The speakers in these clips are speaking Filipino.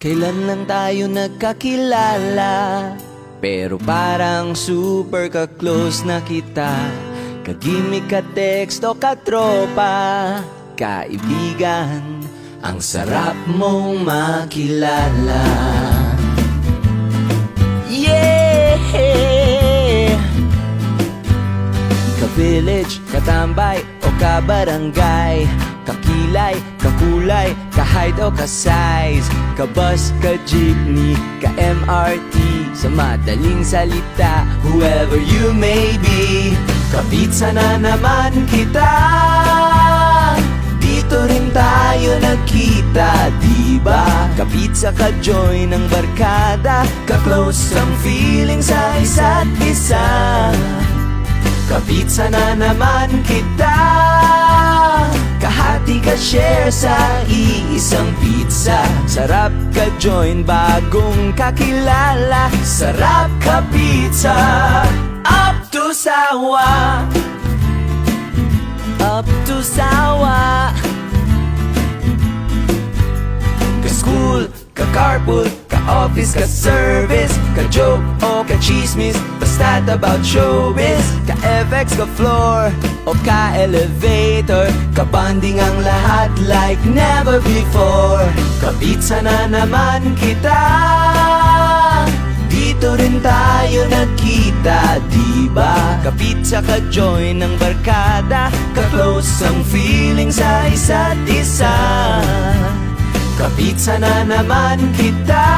Kailan lang tayo nagkakilala, pero parang super ka-close na kita. Kagimik, ka-teksto, ka-tropa, kaibigan, ang sarap mong makilala. Yeah! Ka-village, katambay, o ka-barangay, kakilay, kakulay, ka-height o ka-size, ka-bus, ka-jeepney, ka-MRT, sa madaling salita, whoever you may be. Kapitsa na naman kita, dito rin tayo nagkita, diba? Kapitsa, ka-join ng barkada, ka-close ang feeling sa isa't isa. Kapitsa na naman kita, kahati ka share sa iisang pizza. Sarap ka join bagong kakilala, sarap ka pizza. Up to sawa, up to sawa. Ka-school, ka-carpool, ka-office, ka-service, ka-joke o ka-chismis, basta't about showbiz. Ka-FX, ka-floor o ka-elevator, ka-bonding ang lahat like never before. Kapitsa na naman kita, dito rin tayo nagkita, diba? Kapitsa, ka-join ng barkada, ka-close ang feeling sa isa't isa. Kapitsa na naman kita,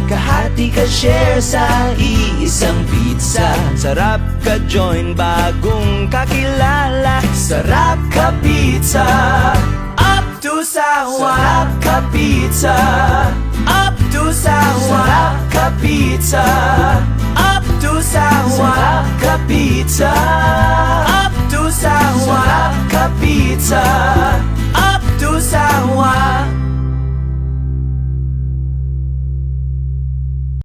kahati ka share sa iisang pizza. Sarap ka join bagong kakilala, sarap ka pizza. Up to sawa, sarap ka pizza. Up to sawa, sarap ka pizza. Up to sawa, sarap ka pizza. Up to sawa, sarap ka pizza.